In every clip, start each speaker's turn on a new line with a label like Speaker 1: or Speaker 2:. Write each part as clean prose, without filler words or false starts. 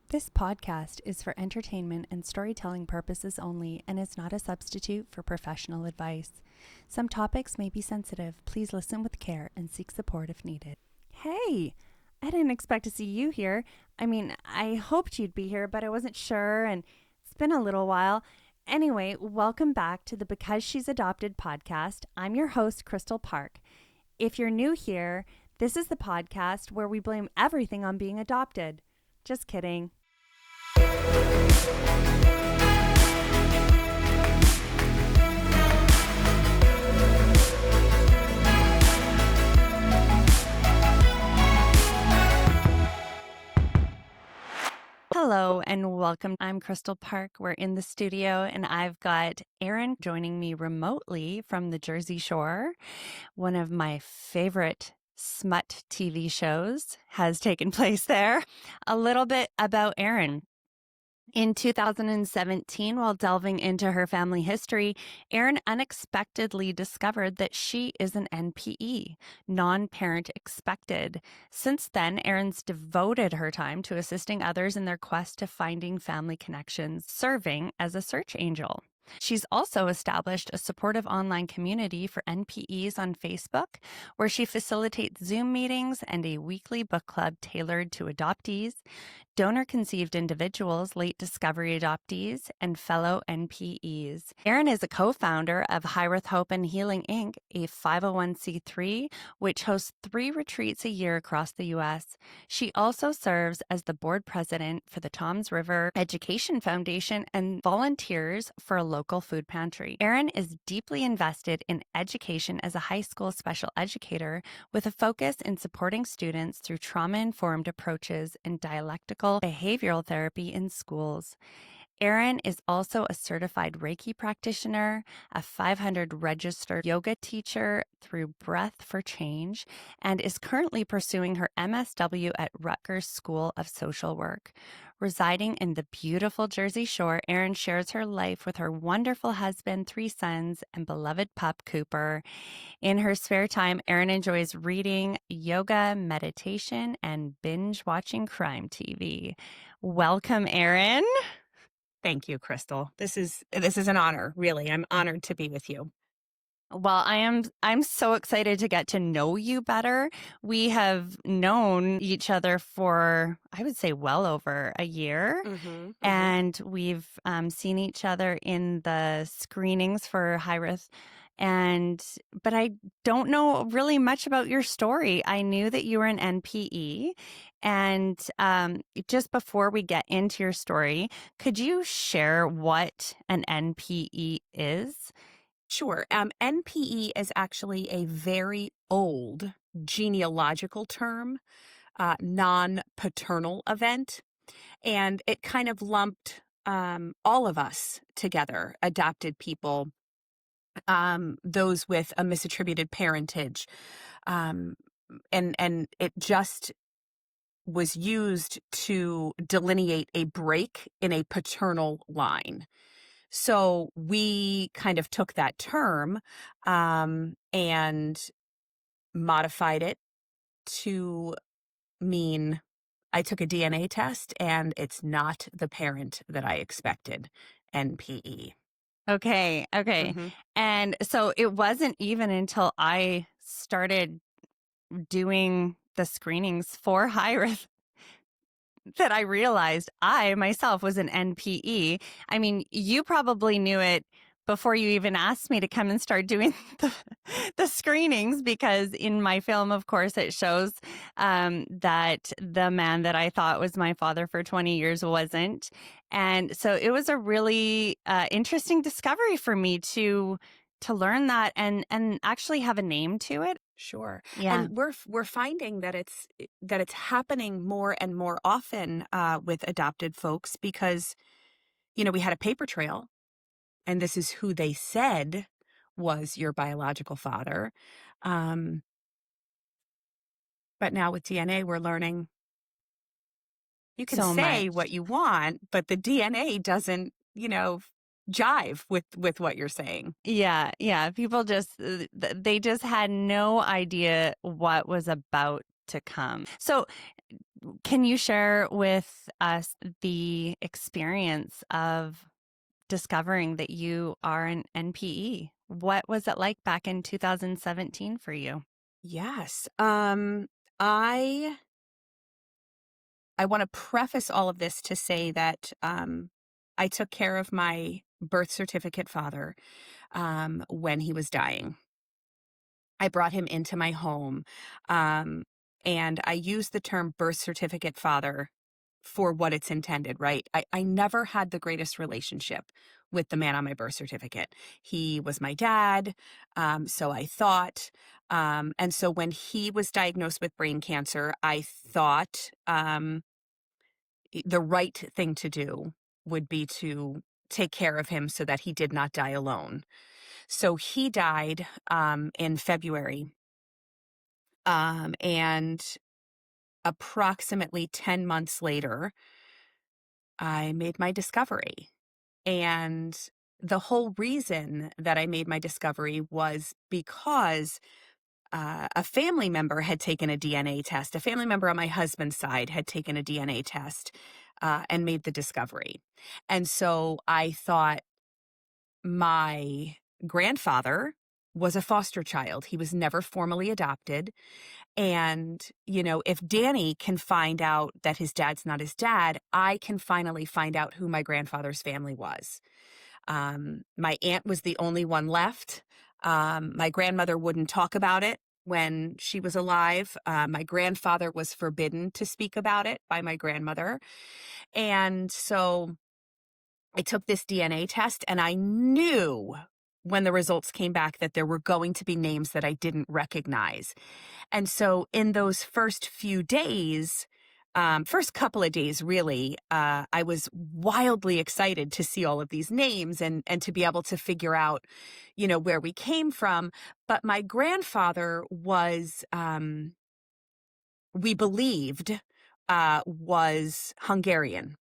Speaker 1: This podcast is for entertainment and storytelling purposes only and is not a substitute for professional advice. Some topics may be sensitive. Please listen with care and seek support if needed. Hey, I didn't expect to see you here. I hoped you'd be here, but I wasn't sure, and it's been a little while. Anyway, welcome back to the Because She's Adopted podcast. I'm your host, Kristal Parke. If you're new here, this is the podcast where we blame everything on being adopted. Just kidding. Hello and welcome. I'm Kristal Parke. We're in the studio and I've got Erin joining me remotely from the Jersey Shore. One of my favorite smut TV shows has taken place there. A little bit about Erin. In 2017, while delving into her family history, Erin unexpectedly discovered that she is an NPE, non-parent expected. Since then, Erin's devoted her time to assisting others in their quest to finding family connections, serving as a search angel. She's also established a supportive online community for NPEs on Facebook, where she facilitates Zoom meetings and a weekly book club tailored to adoptees, donor-conceived individuals, late discovery adoptees, and fellow NPEs. Erin is a co-founder of Hiraeth Hope and Healing, Inc., a 501c3, which hosts 3 retreats a year across the U.S. She also serves as the board president for the Toms River Education Foundation and volunteers for a local food pantry. Erin is deeply invested in education as a high school special educator with a focus in supporting students through trauma-informed approaches and dialectical behavioral therapy in schools. Erin is also a certified Reiki practitioner, a 500 registered yoga teacher through Breath for Change, and is currently pursuing her MSW at Rutgers School of Social Work. Residing in the beautiful Jersey Shore, Erin shares her life with her wonderful husband, 3 sons, and beloved pup, Cooper. In her spare time, Erin enjoys reading, yoga, meditation, and binge watching crime TV. Welcome, Erin.
Speaker 2: Thank you, Kristal. This is an honor, really. I'm honored to be with you.
Speaker 1: Well, I'm so excited to get to know you better. We have known each other for, I would say, well over a year. And we've seen each other in the screenings for Hiraeth. But I don't know really much about your story. I knew that you were an NPE. And just before we get into your story, could you share what an NPE is?
Speaker 2: Sure. NPE is actually a very old genealogical term, non-paternal event, and it kind of lumped all of us together, adopted people, those with a misattributed parentage, and it just was used to delineate a break in a paternal line. So we kind of took that term and modified it to mean I took a DNA test and it's not the parent that I expected, NPE.
Speaker 1: Okay. And so it wasn't even until I started doing the screenings for Hiraeth that I realized I myself was an NPE. I mean, you probably knew it before you even asked me to come and start doing the screenings, because in my film, of course, it shows that the man that I thought was my father for 20 years wasn't. And so it was a really interesting discovery for me to learn that and actually have a name to it.
Speaker 2: Sure.
Speaker 1: Yeah.
Speaker 2: And we're finding that it's happening more and more often with adopted folks because, we had a paper trail and this is who they said was your biological father. But now with DNA, we're learning you can
Speaker 1: So
Speaker 2: say
Speaker 1: much.
Speaker 2: what you want, but the DNA doesn't, jive with what you're saying.
Speaker 1: Yeah. People they just had no idea what was about to come. So Can you share with us the experience of discovering that you are an NPE? What was it like back in 2017 for you?
Speaker 2: Yes. I want to preface all of this to say that I took care of my birth certificate father when he was dying. I brought him into my home, um, and I use the term birth certificate father for what it's intended, right? I never had the greatest relationship with the man on my birth certificate. He was my dad, so I thought. And so when he was diagnosed with brain cancer, I thought the right thing to do would be to take care of him so that he did not die alone. So he died in February. And approximately 10 months later, I made my discovery. And the whole reason that I made my discovery was because a family member had taken a DNA test. A family member on my husband's side had taken a DNA test and made the discovery. And so I thought my grandfather was a foster child. He was never formally adopted. And, if Danny can find out that his dad's not his dad, I can finally find out who my grandfather's family was. My aunt was the only one left. My grandmother wouldn't talk about it when she was alive. My grandfather was forbidden to speak about it by my grandmother. And so I took this DNA test and I knew when the results came back that there were going to be names that I didn't recognize. And so in those first few days, first couple of days, really, I was wildly excited to see all of these names and to be able to figure out, where we came from. But my grandfather was, we believed, was Hungarian.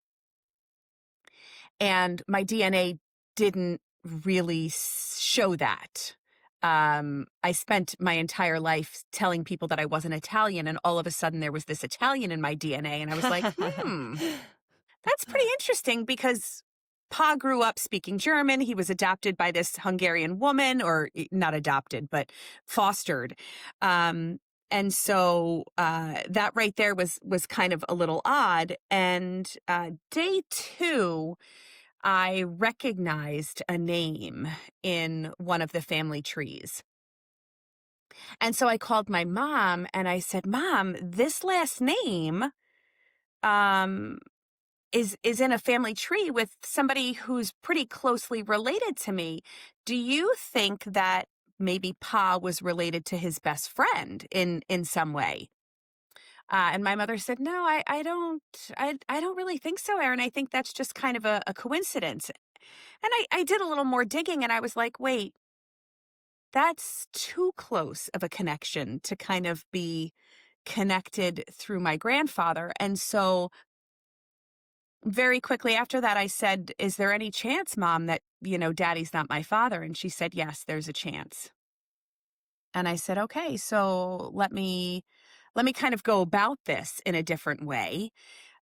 Speaker 2: And my DNA didn't really show that. I spent my entire life telling people that I wasn't Italian, and all of a sudden there was this Italian in my DNA, and I was like, that's pretty interesting because Pa grew up speaking German. He was adopted by this Hungarian woman, or not adopted, but fostered. And so that right there was kind of a little odd. And day two, I recognized a name in one of the family trees. And so I called my mom and I said, Mom, this last name um, is in a family tree with somebody who's pretty closely related to me. Do you think that maybe Pa was related to his best friend in some way? And my mother said, No, I don't really think so, Erin. I think that's just kind of a coincidence. And I did a little more digging and I was like, wait, that's too close of a connection to kind of be connected through my grandfather. And so very quickly after that, I said, Is there any chance, Mom, that, Daddy's not my father? And she said, Yes, there's a chance. And I said, Okay, so let me kind of go about this in a different way.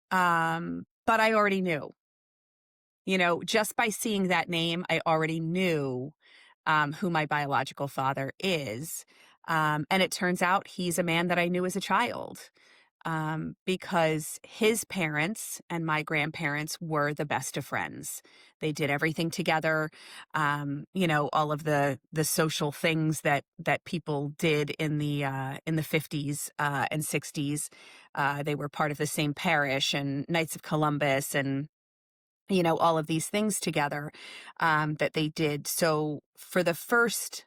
Speaker 2: But I already knew. Just by seeing that name, I already knew who my biological father is. And it turns out he's a man that I knew as a child because his parents and my grandparents were the best of friends. They did everything together. All of the social things that people did in the 50s and 60s. They were part of the same parish and Knights of Columbus and all of these things together that they did. So for the first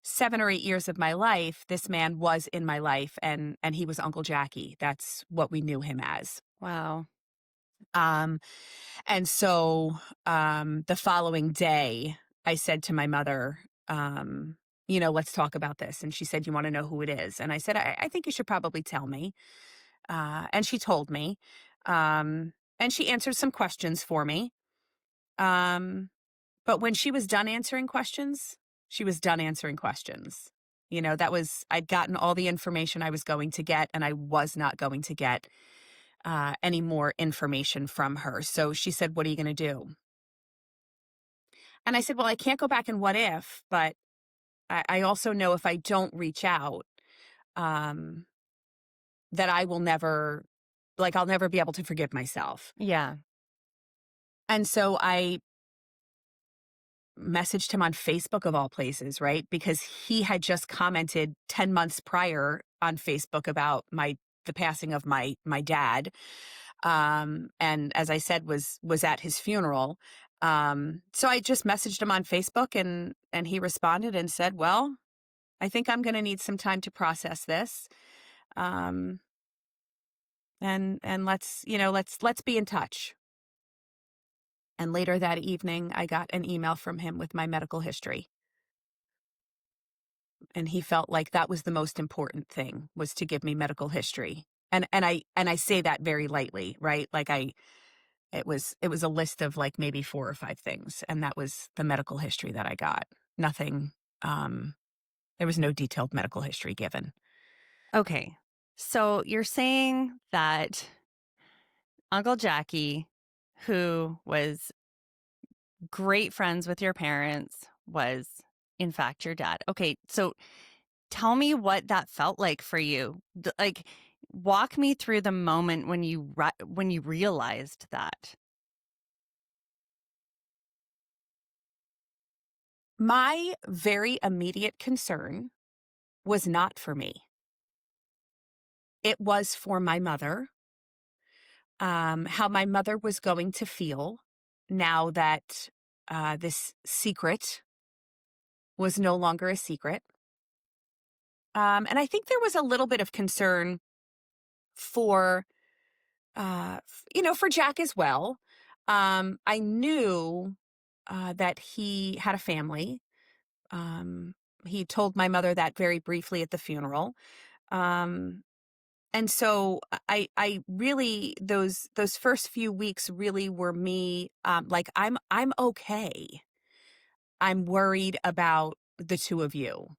Speaker 2: 7 or 8 years of my life, this man was in my life and he was Uncle Jackie. That's what we knew him as.
Speaker 1: Wow.
Speaker 2: Um, and so the following day, I said to my mother, let's talk about this. And she said, You want to know who it is? And I said, I think you should probably tell me. And she told me. And she answered some questions for me. But when she was done answering questions, she was done answering questions. I'd gotten all the information I was going to get, and I was not going to get any more information from her. So she said, "What are you going to do?" And I said, "Well, I can't go back and what if, but I also know if I don't reach out, um, that I will never, like, I'll never be able to forgive myself."
Speaker 1: Yeah.
Speaker 2: And so I messaged him on Facebook of all places, right? Because he had just commented 10 months prior on Facebook about the passing of my dad. And as I said, was at his funeral. So I just messaged him on Facebook, and he responded and said, "Well, I think I'm going to need some time to process this. Um, and let's be in touch." And later that evening, I got an email from him with my medical history. And he felt like that was the most important thing, was to give me medical history. And I say that very lightly, right? Like, it was a list of like maybe 4 or 5 things, and that was the medical history that I got. Nothing, um there was no detailed medical history given.
Speaker 1: Okay. So you're saying that Uncle Jackie, who was great friends with your parents, was in fact your dad. Okay. So tell me what that felt like for you. Like, walk me through the moment when you realized that.
Speaker 2: My very immediate concern was not for me. It was for my mother, how my mother was going to feel now that this secret was no longer a secret. And I think there was a little bit of concern for, for Jack as well. I knew that he had a family. Um, he told my mother that very briefly at the funeral. Um, and so I really, those first few weeks really were me, like, I'm okay. I'm worried about the two of you.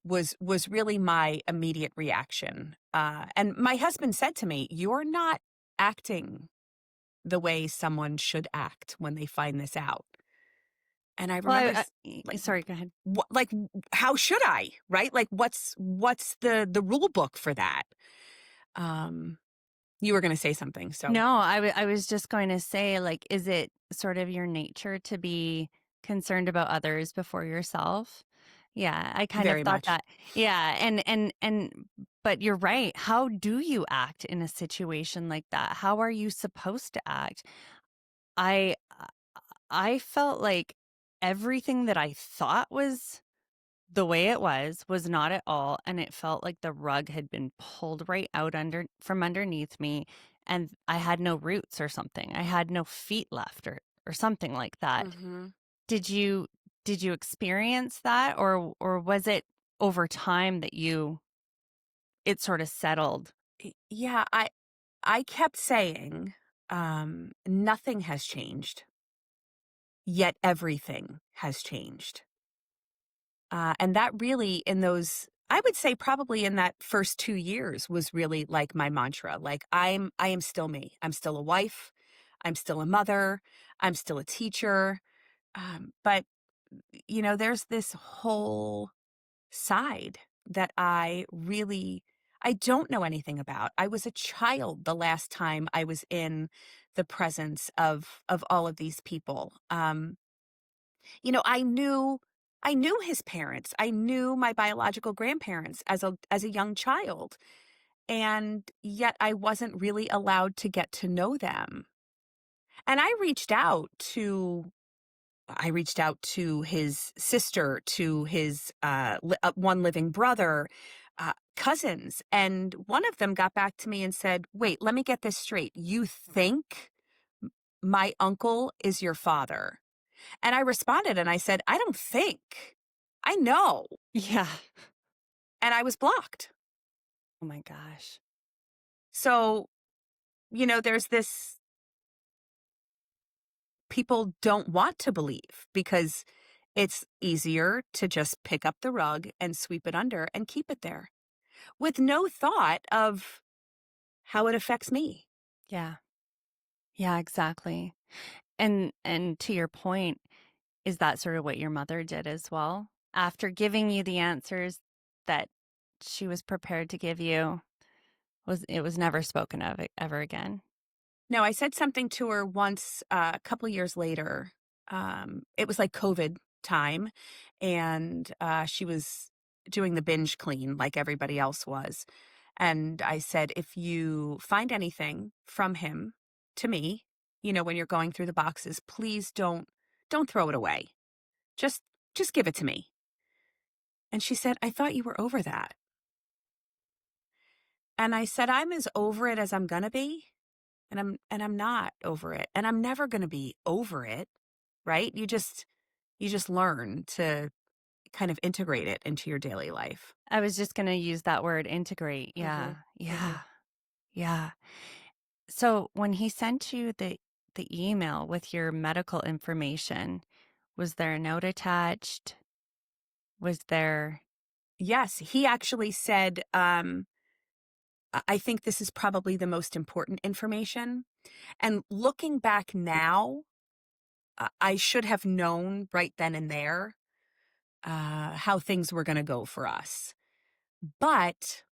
Speaker 2: Was really my immediate reaction. And my husband said to me, "You're not acting the way someone should act when they find this out." And I
Speaker 1: Well,
Speaker 2: remember like,
Speaker 1: sorry, go ahead.
Speaker 2: like, how should I, right? Like, what's the rule book for that? Um, you were going to say something, so
Speaker 1: No, I was just going to say, like, is it sort of your nature to be concerned about others before yourself? Yeah, I kind of
Speaker 2: very
Speaker 1: thought
Speaker 2: much.
Speaker 1: that. Yeah, but you're right. How do you act in a situation like that? How are you supposed to act? I I felt like everything that I thought was the way it was not at all, and it felt like the rug had been pulled right out from underneath me, and I had no roots or something. I had no feet left, or something like that.
Speaker 2: Hmm.
Speaker 1: Did you did you experience that, or was it over time that it sort of settled?
Speaker 2: Yeah, I kept saying, nothing has changed, yet everything has changed. And that really, in those, I would say probably in that first 2 years, was really like my mantra. Like, I am still me. I'm still a wife. I'm still a mother. I'm still a teacher. But there's this whole side that I don't know anything about. I was a child the last time I was in the presence of all of these people. I knew his parents. I knew my biological grandparents as a young child, and yet I wasn't really allowed to get to know them. And I reached out to his sister, to his one living brother, cousins, and one of them got back to me and said, "Wait, let me get this straight. You think my uncle is your father?" And I responded and I said, "I don't think. I know."
Speaker 1: Yeah.
Speaker 2: And I was blocked.
Speaker 1: Oh my gosh.
Speaker 2: So, there's this, people don't want to believe because it's easier to just pick up the rug and sweep it under and keep it there with no thought of how it affects me.
Speaker 1: Yeah. Yeah, exactly. And to your point, is that sort of what your mother did as well? After giving you the answers that she was prepared to give you, was never spoken of ever again?
Speaker 2: No, I said something to her once, a couple years later. It was like COVID time, and she was doing the binge clean like everybody else was. And I said, if you find anything from him to me, when you're going through the boxes, please don't throw it away. Just just give it to me. And she said, I thought you were over that. And I said, I'm as over it as I'm gonna be. And I'm not over it. And I'm never gonna be over it, right? You just learn to kind of integrate it into your daily life.
Speaker 1: I was just gonna use that word, integrate.
Speaker 2: Hmm.
Speaker 1: Yeah.
Speaker 2: Hmm.
Speaker 1: Yeah. Yeah. So when he sent you the email with your medical information, was there a note attached? Was there
Speaker 2: Yes, he actually said, I think this is probably the most important information. And looking back now, I should have known right then and there how things were going to go for us. But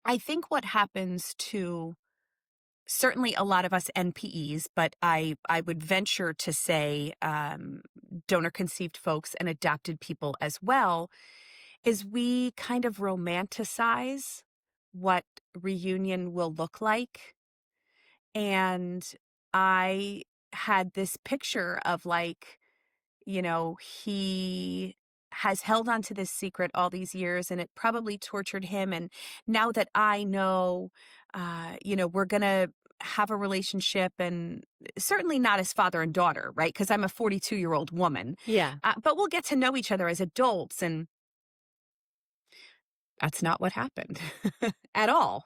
Speaker 2: I think what happens to certainly a lot of us NPEs, but I would venture to say donor conceived folks and adopted people as well, is we kind of romanticize what reunion will look like. And I had this picture of like, he has held on to this secret all these years and it probably tortured him. And now that I know, we're going to have a relationship and certainly not as father and daughter, right? Because I'm a 42-year-old woman,
Speaker 1: Yeah.
Speaker 2: but we'll get to know each other as adults. And that's not what happened at all.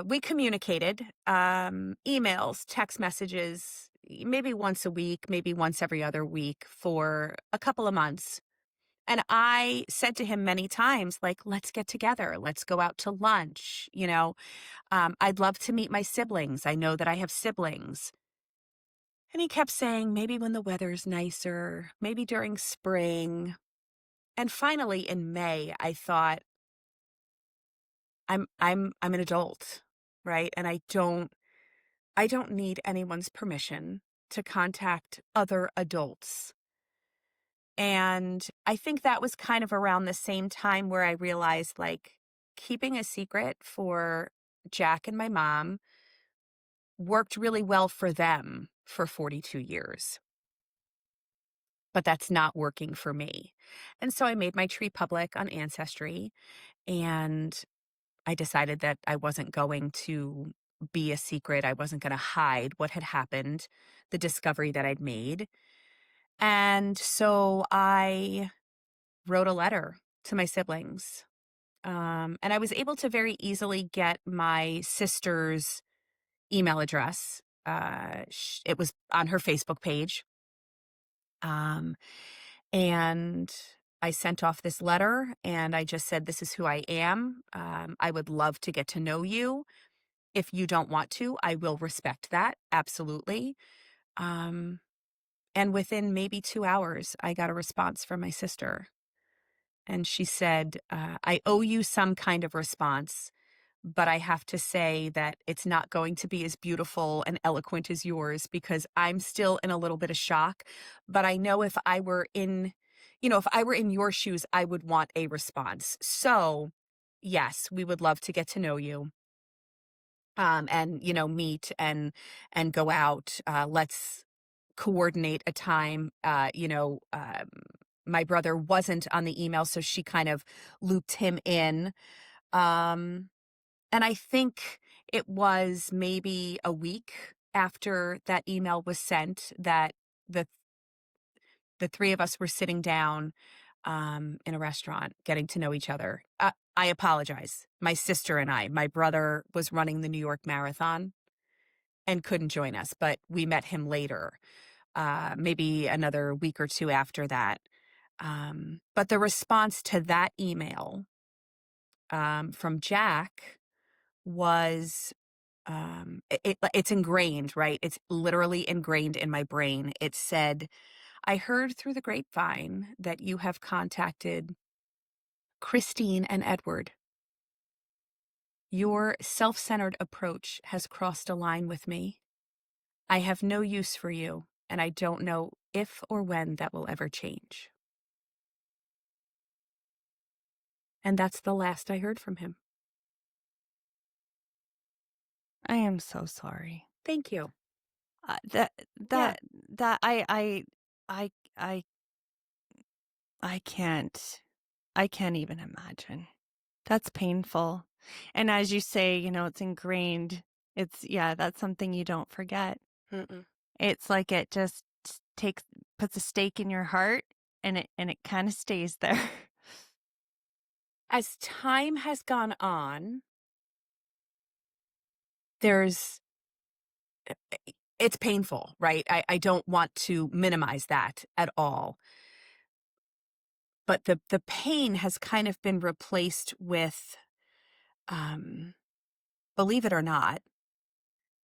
Speaker 2: We communicated emails, text messages, maybe once a week, maybe once every other week for a couple of months. And I said to him many times, like, let's get together. Let's go out to lunch. I'd love to meet my siblings. I know that I have siblings. And he kept saying, maybe when the weather's nicer, maybe during spring. And finally in May, I thought, I'm an adult, right? And I don't need anyone's permission to contact other adults. And I think that was kind of around the same time where I realized like keeping a secret for Jack and my mom worked really well for them for 42 years. But that's not working for me. And so I made my tree public on Ancestry, and I decided that I wasn't going to be a secret. I wasn't going to hide what had happened, the discovery that I'd made. And so I wrote a letter to my siblings. And I was able to very easily get my sister's email address. It was on her Facebook page. Um, and I sent off this letter and I just said, this is who I am. I would love to get to know you. If you don't want to, I will respect that. Absolutely. Um, and within maybe 2 hours, I got a response from my sister. And she said, I owe you some kind of response, but I have to say that it's not going to be as beautiful and eloquent as yours because I'm still in a little bit of shock. But I know if I were in your shoes, I would want a response. So, yes, we would love to get to know you. And meet and go out. Let's coordinate a time. My brother wasn't on the email, so she kind of looped him in. Um, and I think it was maybe a week after that email was sent that the the three of us were sitting down in a restaurant, getting to know each other. I apologize. My sister and my brother was running the New York Marathon and couldn't join us, but we met him later, maybe another week or two after that. But the response to that email from Jack was it's ingrained, right? It's literally ingrained in my brain. It said, I heard through the grapevine that you have contacted Christine and Edward. Your self centered approach has crossed a line with me. I have no use for you, and I don't know if or when that will ever change. And that's the last I heard from him.
Speaker 1: I am so sorry.
Speaker 2: Thank you.
Speaker 1: That
Speaker 2: Yeah.
Speaker 1: that that I I I can't even imagine. That's painful. And as you say, it's ingrained. Yeah, that's something you don't forget.
Speaker 2: Mm-mm.
Speaker 1: It's like it just takes puts a stake in your heart and it kind of stays there.
Speaker 2: As time has gone on, there's it's painful, right? I don't want to minimize that at all. But the pain has kind of been replaced with, um, believe it or not,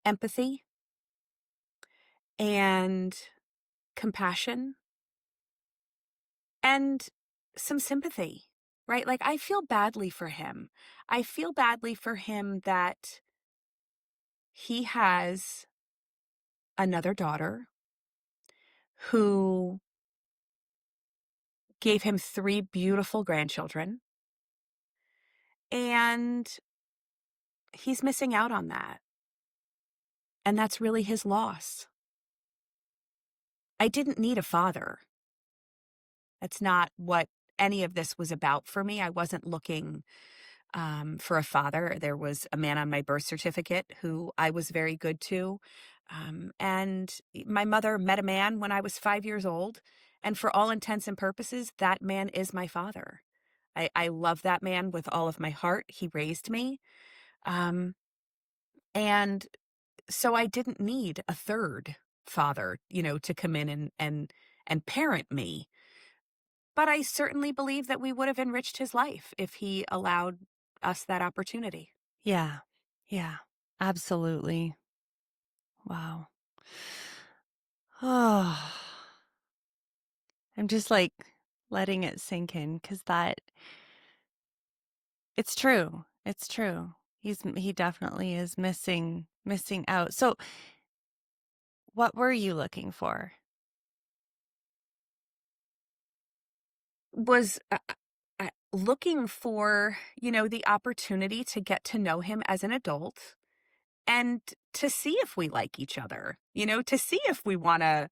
Speaker 2: empathy and compassion and some sympathy, right? Like, I feel badly for him. I feel badly for him that he has another daughter who gave him 3 beautiful grandchildren, and he's missing out on that, and that's really his loss. I didn't need a father. That's not what any of this was about for me. I wasn't looking for a father. There was a man on my birth certificate who I was very good to. And my mother met a man when I was 5 years old. And for all intents and purposes, that man is my father. I love that man with all of my heart. He raised me. Um, and so I didn't need a third father, to come in and parent me. But I certainly believe that we would have enriched his life if he allowed us that opportunity.
Speaker 1: Yeah. Yeah. Absolutely. Wow. Oh, I'm just like letting it sink in because it's true. It's true. He definitely is missing out. So, what were you looking for?
Speaker 2: Was looking for, the opportunity to get to know him as an adult and to see if we like each other, to see if we want to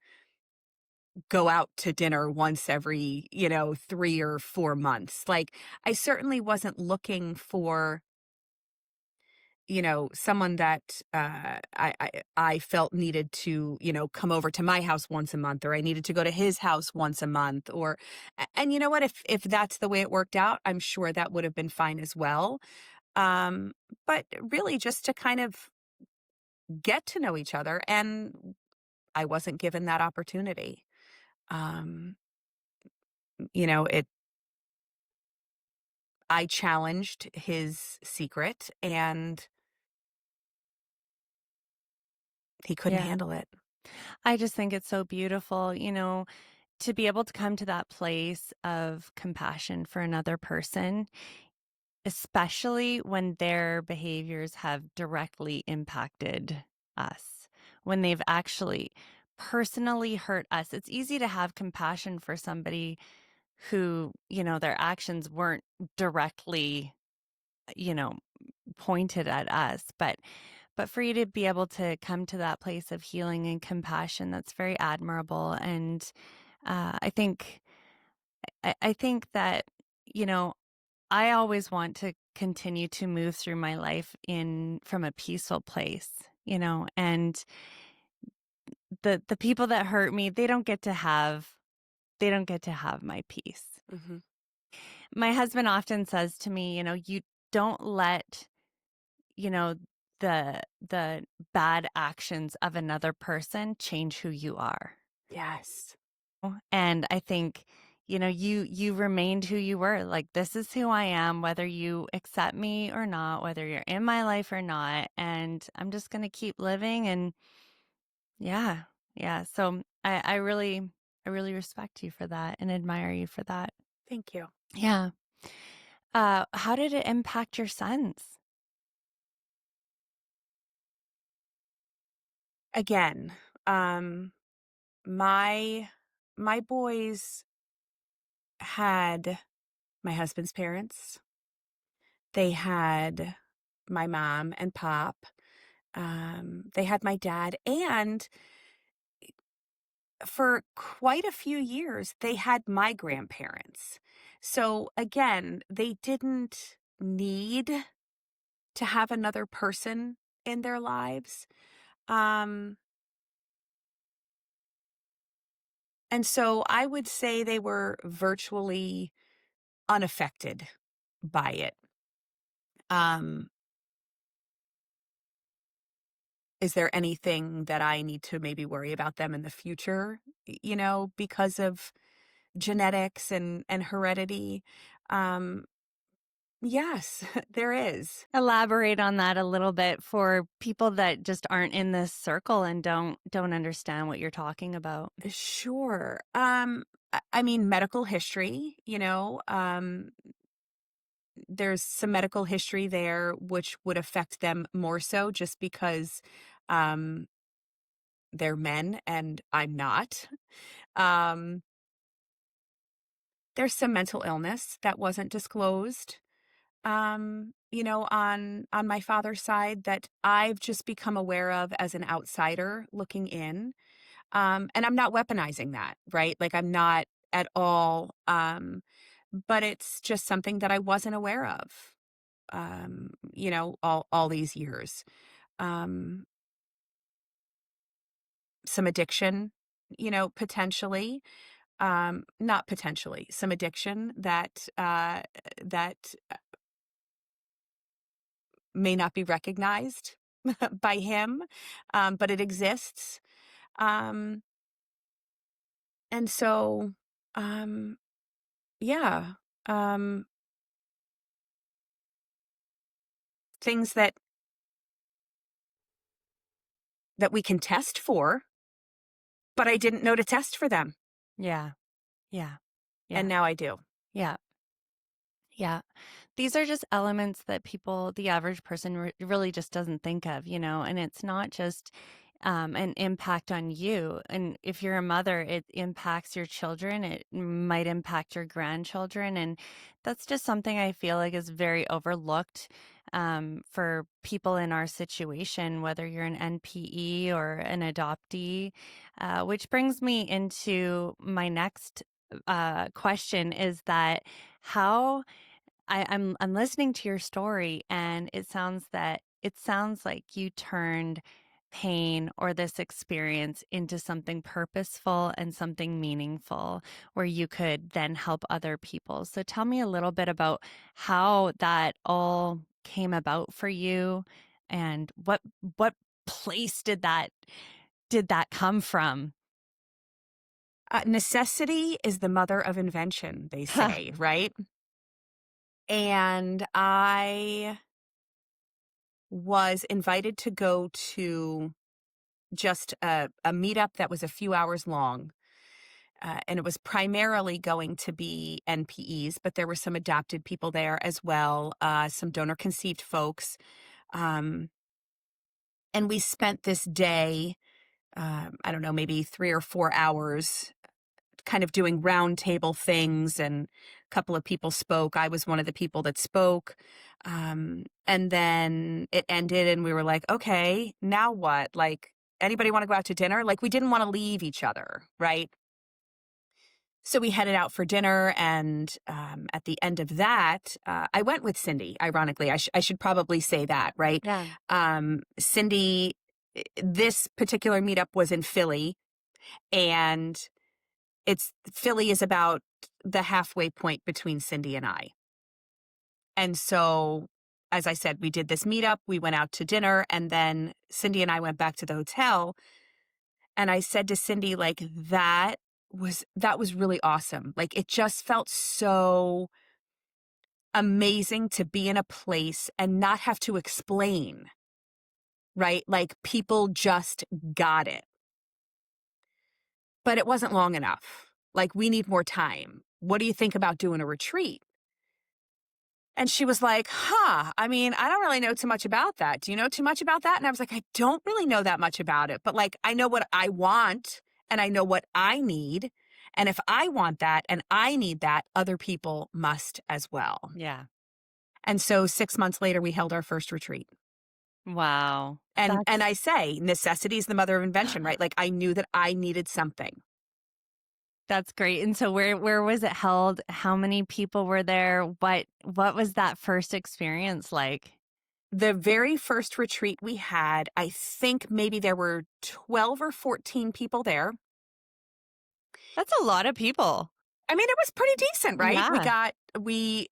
Speaker 2: go out to dinner once every, 3 or 4 months. Like, I certainly wasn't looking for, someone that I felt needed to, come over to my house once a month, or I needed to go to his house once a month, and you know what? If that's the way it worked out, I'm sure that would have been fine as well. Um, but really, just to kind of get to know each other, and I wasn't given that opportunity. Um, it. I challenged his secret, and he couldn't
Speaker 1: Yeah.
Speaker 2: handle it.
Speaker 1: I just think it's so beautiful, to be able to come to that place of compassion for another person, especially when their behaviors have directly impacted us, when they've actually personally hurt us. It's easy to have compassion for somebody who, their actions weren't directly, you know, pointed at us, but for you to be able to come to that place of healing and compassion, that's very admirable. And I think that, you know, I always want to continue to move through my life in from a peaceful place, and the people that hurt me, they don't get to have my peace.
Speaker 2: Hmm.
Speaker 1: My husband often says to me, you don't let, you know, the bad actions of another person change who you are.
Speaker 2: Yes.
Speaker 1: And I think, you remained who you were. Like, this is who I am, whether you accept me or not, whether you're in my life or not, and I'm just going to keep living. And yeah, yeah. So I really respect you for that and admire you for that.
Speaker 2: Thank you.
Speaker 1: Yeah. How did it impact your sons?
Speaker 2: Again, um, my my boys had my husband's parents. They had my mom and pop. They had my dad, and for quite a few years, they had my grandparents. So again, they didn't need to have another person in their lives. Um, and so I would say they were virtually unaffected by it. Um, is there anything that I need to maybe worry about them in the future, because of genetics and heredity? Um, yes, there is.
Speaker 1: Elaborate on that a little bit for people that just aren't in this circle and don't understand what you're talking about.
Speaker 2: Sure. I mean, medical history, there's some medical history there which would affect them more so just because um, they're men and I'm not. Um, there's some mental illness that wasn't disclosed, on my father's side that I've just become aware of as an outsider looking in. And I'm not weaponizing that, right? Like I'm not at all. But it's just something that I wasn't aware of, all these years. Um, some addiction, potentially, not potentially, some addiction that may not be recognized by him, but it exists. Um, and so, um, yeah, um, things that we can test for, but I didn't know to test for them,
Speaker 1: Yeah. Yeah.
Speaker 2: and
Speaker 1: Yeah.
Speaker 2: now I do.
Speaker 1: Yeah. Yeah. These are just elements that the average person really just doesn't think of, and it's not just an impact on you. And if you're a mother, it impacts your children, it might impact your grandchildren. And that's just something I feel like is very overlooked for people in our situation, whether you're an NPE or an adoptee, which brings me into my next question is that how I'm listening to your story, and it sounds like you turned pain or this experience into something purposeful and something meaningful where you could then help other people. So tell me a little bit about how that all came about for you and what place did that come from?
Speaker 2: Necessity is the mother of invention, they say, right? And I was invited to go to just a meetup that was a few hours long. And it was primarily going to be NPEs, but there were some adopted people there as well, some donor conceived folks. Um, and we spent this day, I don't know, maybe 3 or 4 hours kind of doing round table things, and a couple of people spoke. I was one of the people that spoke. And then it ended and we were like, okay, now what? Like, anybody want to go out to dinner? Like, we didn't want to leave each other, right? So we headed out for dinner, and at the end of that, I went with Cindy. Ironically, I should probably say that, right?
Speaker 1: Yeah.
Speaker 2: Cindy, this particular meetup was in Philly, and Philly is about the halfway point between Cindy and I. And so, as I said, we did this meetup, we went out to dinner, and then Cindy and I went back to the hotel. And I said to Cindy, like, that was really awesome. Like, it just felt so amazing to be in a place and not have to explain, right? Like, people just got it. But it wasn't long enough. Like, we need more time. What do you think about doing a retreat? And she was like, I mean, I don't really know too much about that. Do you know too much about that? And I was like, I don't really know that much about it, but like, I know what I want and I know what I need. And if I want that and I need that, other people must as well.
Speaker 1: Yeah.
Speaker 2: And so 6 months later, we held our first retreat.
Speaker 1: Wow.
Speaker 2: And I say necessity is the mother of invention, right? Like, I knew that I needed something.
Speaker 1: That's great. And so where was it held? How many people were there? What was that first experience like?
Speaker 2: The very first retreat we had, I think maybe there were 12 or 14 people there.
Speaker 1: That's a lot of people.
Speaker 2: I mean, it was pretty decent, right?
Speaker 1: Yeah.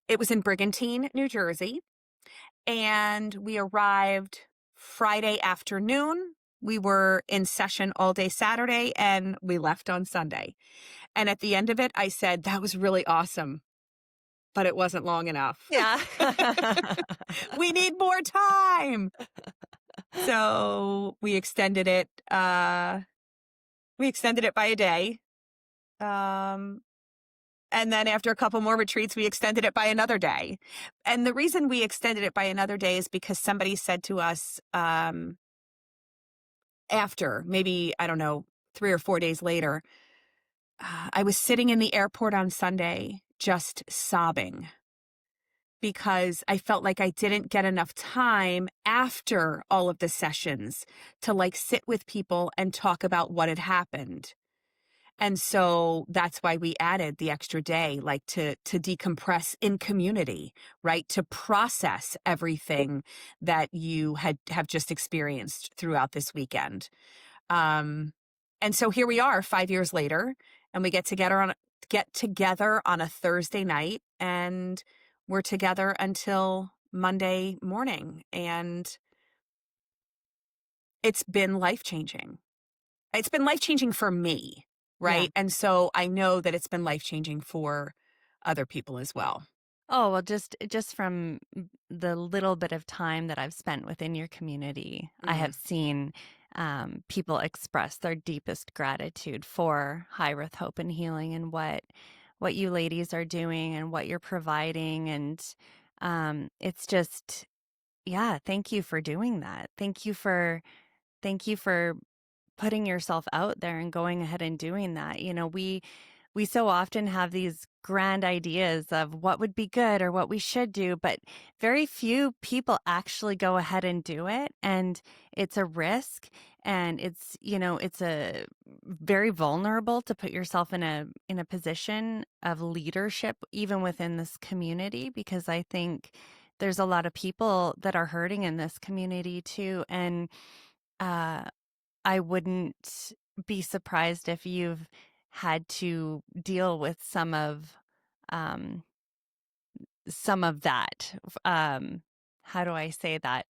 Speaker 2: It was in Brigantine, New Jersey, and we arrived Friday afternoon. We were in session all day Saturday and we left on Sunday. And at the end of it, I said, that was really awesome, but it wasn't long enough.
Speaker 1: Yeah.
Speaker 2: We need more time. So we extended it. We extended it by a day. And then after a couple more retreats, we extended it by another day. And the reason we extended it by another day is because somebody said to us, after maybe, I don't know, 3 or 4 days later, I was sitting in the airport on Sunday just sobbing because I felt like I didn't get enough time after all of the sessions to like sit with people and talk about what had happened. And so that's why we added the extra day, like to decompress in community, right? To process everything that you have just experienced throughout this weekend. And so here we are 5 years later, and we get together on a Thursday night, and we're together until Monday morning. And it's been life-changing. It's been life-changing for me,
Speaker 1: Yeah.
Speaker 2: right? And so I know that it's been life-changing for other people as well.
Speaker 1: Oh, well, just from the little bit of time that I've spent within your community, I
Speaker 2: Mm.
Speaker 1: have seen people express their deepest gratitude for Hiraeth Hope and Healing and what you ladies are doing and what you're providing. And it's just, yeah, thank you for doing that. Thank you for putting yourself out there and going ahead and doing that. You know, we so often have these grand ideas of what would be good or what we should do, but very few people actually go ahead and do it. And it's a risk, and it's a very vulnerable to put yourself in a position of leadership even within this community, because I think there's a lot of people that are hurting in this community too. And uh I wouldn't be surprised if you've had to deal with um, some of that. How do I say that?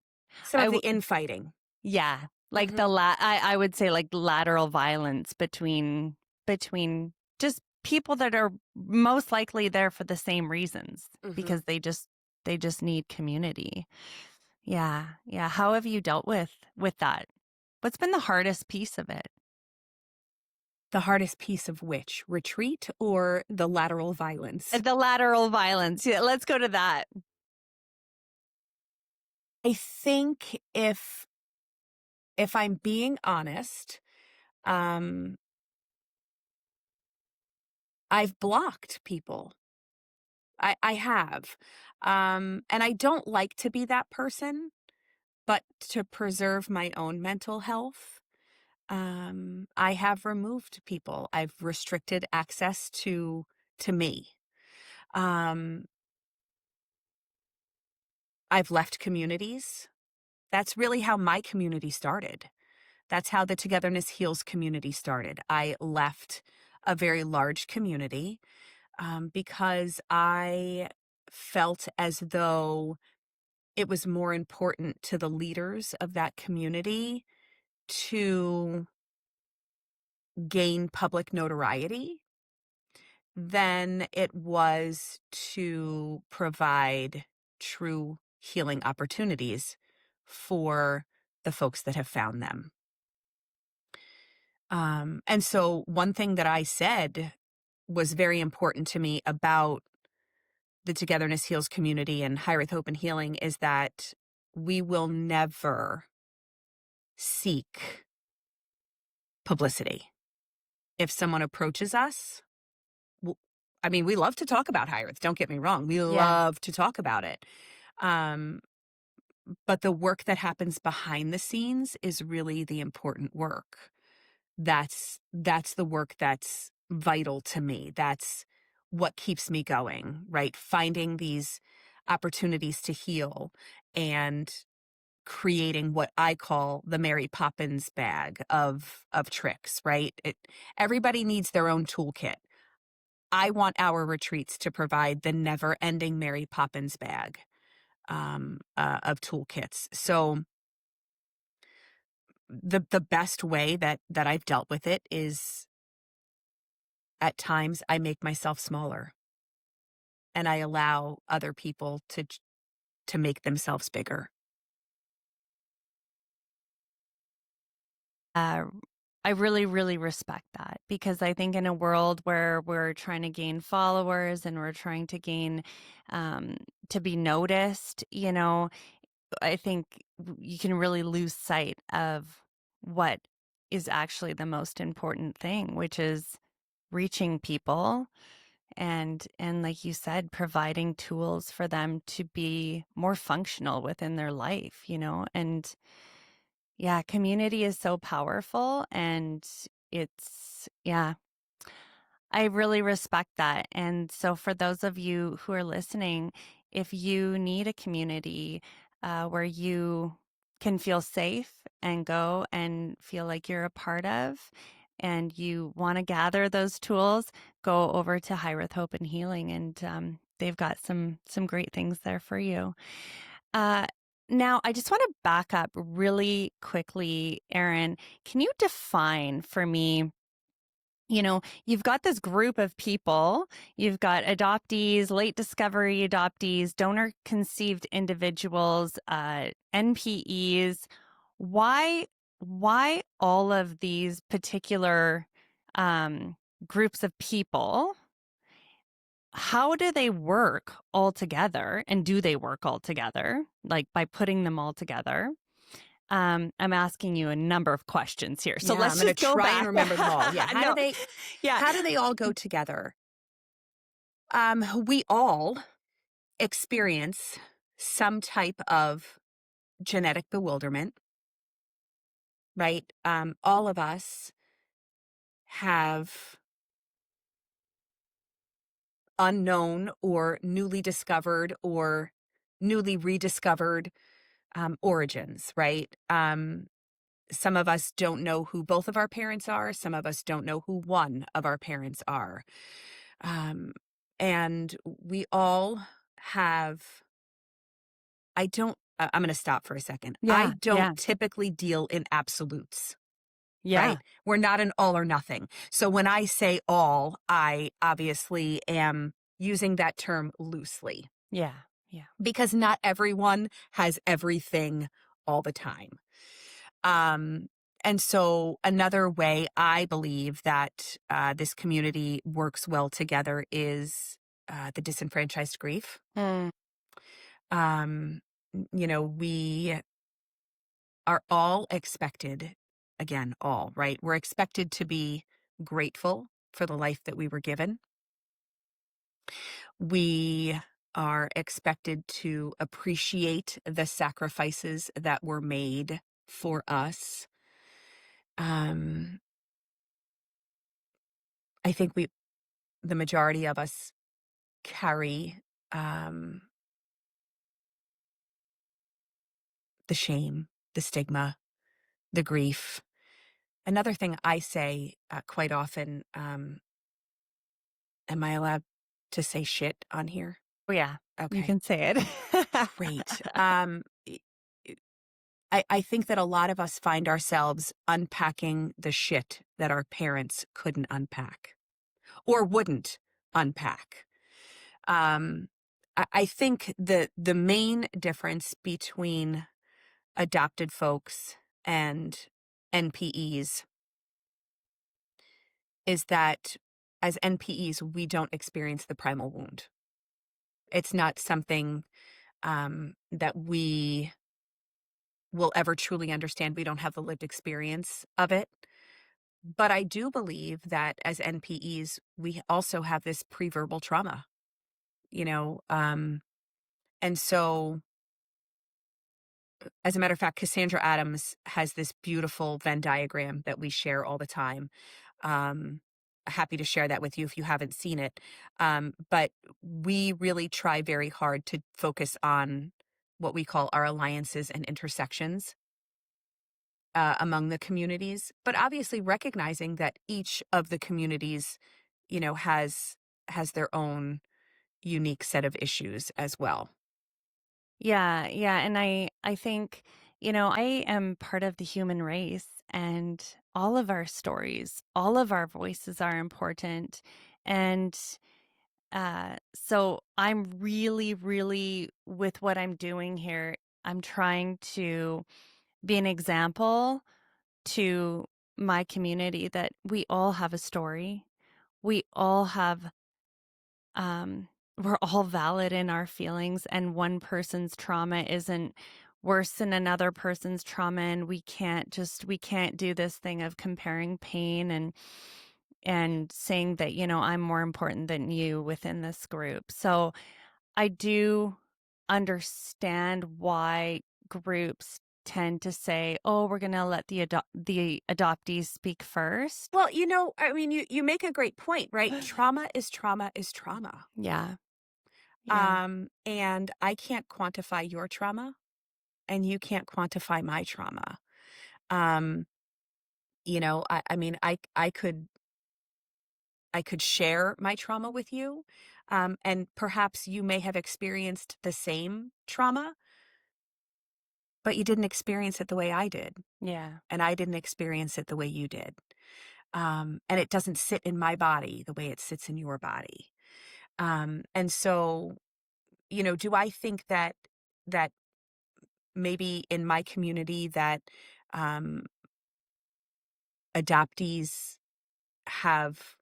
Speaker 2: Some
Speaker 1: I
Speaker 2: of the
Speaker 1: w
Speaker 2: infighting.
Speaker 1: Yeah, like
Speaker 2: Hmm.
Speaker 1: I would say like lateral violence between just people that are most likely there for the same reasons,
Speaker 2: Hmm.
Speaker 1: because they just need community. Yeah, yeah. How have you dealt with that? What's been the hardest piece of it?
Speaker 2: The hardest piece of which? Retreat or the lateral violence?
Speaker 1: The lateral violence. Yeah, let's go to that.
Speaker 2: I think if I'm being honest, um, I've blocked people. I have. And I don't like to be that person, but to preserve my own mental health, I have removed people. I've restricted access to me. Um, I've left communities. That's really how my community started. That's how the Togetherness Heals community started. I left a very large community because I felt as though it was more important to the leaders of that community to gain public notoriety than it was to provide true healing opportunities for the folks that have found them. And so one thing that I said was very important to me about the Togetherness Heals community and Hiraeth Hope and Healing is that we will never seek publicity. If someone approaches us, w I mean, we love to talk about Hiraeth, don't get me wrong. We
Speaker 1: Yeah.
Speaker 2: love to talk about it. Um, but the work that happens behind the scenes is really the important work. That's the work that's vital to me. That's what keeps me going, right? Finding these opportunities to heal and creating what I call the Mary Poppins bag of tricks, right? Everybody needs their own toolkit. I want our retreats to provide the never-ending Mary Poppins bag of toolkits. So the best way that I've dealt with it is at times I make myself smaller and I allow other people to make themselves bigger.
Speaker 1: Uh, I really, really respect that because I think in a world where we're trying to gain followers and we're trying to gain um, to be noticed, I think you can really lose sight of what is actually the most important thing, which is reaching people and like you said, providing tools for them to be more functional within their life, and yeah, community is so powerful and yeah, I really respect that. And so, for those of you who are listening, if you need a community where you can feel safe and go and feel like you're a part of, and you want to gather those tools, go over to Hiraeth Hope and Healing, and they've got some great things there for you. Uh, Now, I just want to back up really quickly, Erin. Can you define for me? You've got this group of people. You've got adoptees, late discovery adoptees, donor conceived individuals, NPEs. Why, why all of these particular um, groups of people? How do they work all together? And do they work all together? Like by putting them all together? I'm asking you a number of questions here. So
Speaker 2: Yeah, I'm
Speaker 1: let's
Speaker 2: gonna
Speaker 1: just go
Speaker 2: try and
Speaker 1: back.
Speaker 2: remember them all. Yeah,
Speaker 1: No, yeah.
Speaker 2: how do they all go together? We all experience some type of genetic bewilderment, right? All of us have unknown or newly discovered or newly rediscovered origins, right? Some of us don't know who both of our parents are. Some of us don't know who one of our parents are. Um, and we all have, I'm going to stop for a second. I
Speaker 1: Yeah,
Speaker 2: don't
Speaker 1: yeah,
Speaker 2: typically deal in absolutes,
Speaker 1: yeah,
Speaker 2: right? We're not an all or nothing. So when I say all, I obviously am using that term loosely
Speaker 1: yeah, yeah.
Speaker 2: because not everyone has everything all the time. Um, and so another way I believe that this community works well together is the disenfranchised grief.
Speaker 1: Mm.
Speaker 2: We are all expected, again, all, right? We're expected to be grateful for the life that we were given. We are expected to appreciate the sacrifices that were made for us. Um, I think the majority of us carry um, the shame, the stigma, the grief. Another thing I say quite often, am I allowed to say shit on here?
Speaker 1: Oh, yeah, you
Speaker 2: Okay,
Speaker 1: can say it.
Speaker 2: great. I think that a lot of us find ourselves unpacking the shit that our parents couldn't unpack or wouldn't unpack. Um, I think the main difference between adopted folks and NPEs is that as NPEs, we don't experience the primal wound. It's not something that we will ever truly understand. We don't have the lived experience of it. But I do believe that as NPEs, we also have this pre-verbal trauma, you know, and so as a matter of fact, Cassandra Adams has this beautiful Venn diagram that we share all the time. Um, Happy to share that with you if you haven't seen it. But we really try very hard to focus on what we call our alliances and intersections among the communities, but obviously recognizing that each of the communities, has their own unique set of issues as well.
Speaker 1: Yeah, yeah, and I think, I am part of the human race and all of our stories, all of our voices are important. And so I'm really, really with what I'm doing here, I'm trying to be an example to my community that we all have a story. We all have um, we're all valid in our feelings, and one person's trauma isn't worse than another person's trauma, and we can't do this thing of comparing pain and saying that, I'm more important than you within this group. So I do understand why groups tend to say, "Oh, we're going to let the adoptees speak first."
Speaker 2: Well, I mean, you make a great point, right? Trauma is trauma is trauma.
Speaker 1: Yeah. Yeah.
Speaker 2: And I can't quantify your trauma, and you can't quantify my trauma. Um, I mean, I could share my trauma with you, and perhaps you may have experienced the same trauma, but you didn't experience it the way I did,
Speaker 1: Yeah.
Speaker 2: and I didn't experience it the way you did. And it doesn't sit in my body the way it sits in your body. And so, do I think that maybe in my community that um, adoptees have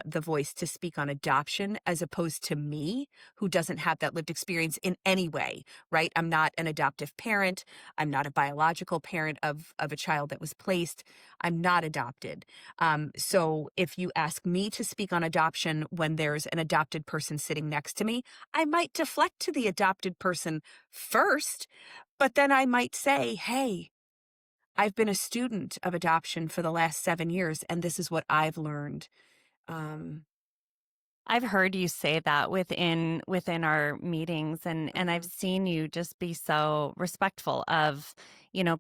Speaker 2: the voice to speak on adoption as opposed to me, who doesn't have that lived experience in any way, right? I'm not an adoptive parent. I'm not a biological parent of a child that was placed. I'm not adopted. So if you ask me to speak on adoption when there's an adopted person sitting next to me, I might deflect to the adopted person first, but then I might say, hey, I've been a student of adoption for the last 7 years, and this is what I've learned. Um,
Speaker 1: I've heard you say that within our meetings, and I've
Speaker 2: mhm.
Speaker 1: seen you just be so respectful of,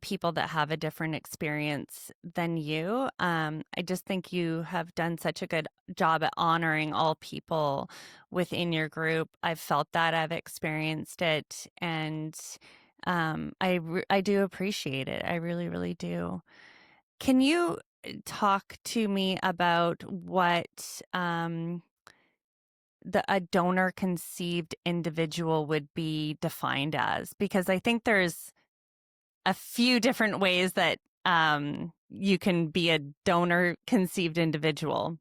Speaker 1: people that have a different experience than you. I just think you have done such a good job at honoring all people within your group. I've felt that, I've experienced it, and I do appreciate it. I really, really do. Can you talk to me about what a donor conceived individual would be defined as? Because I think there's a few different ways that you can be a donor conceived individual.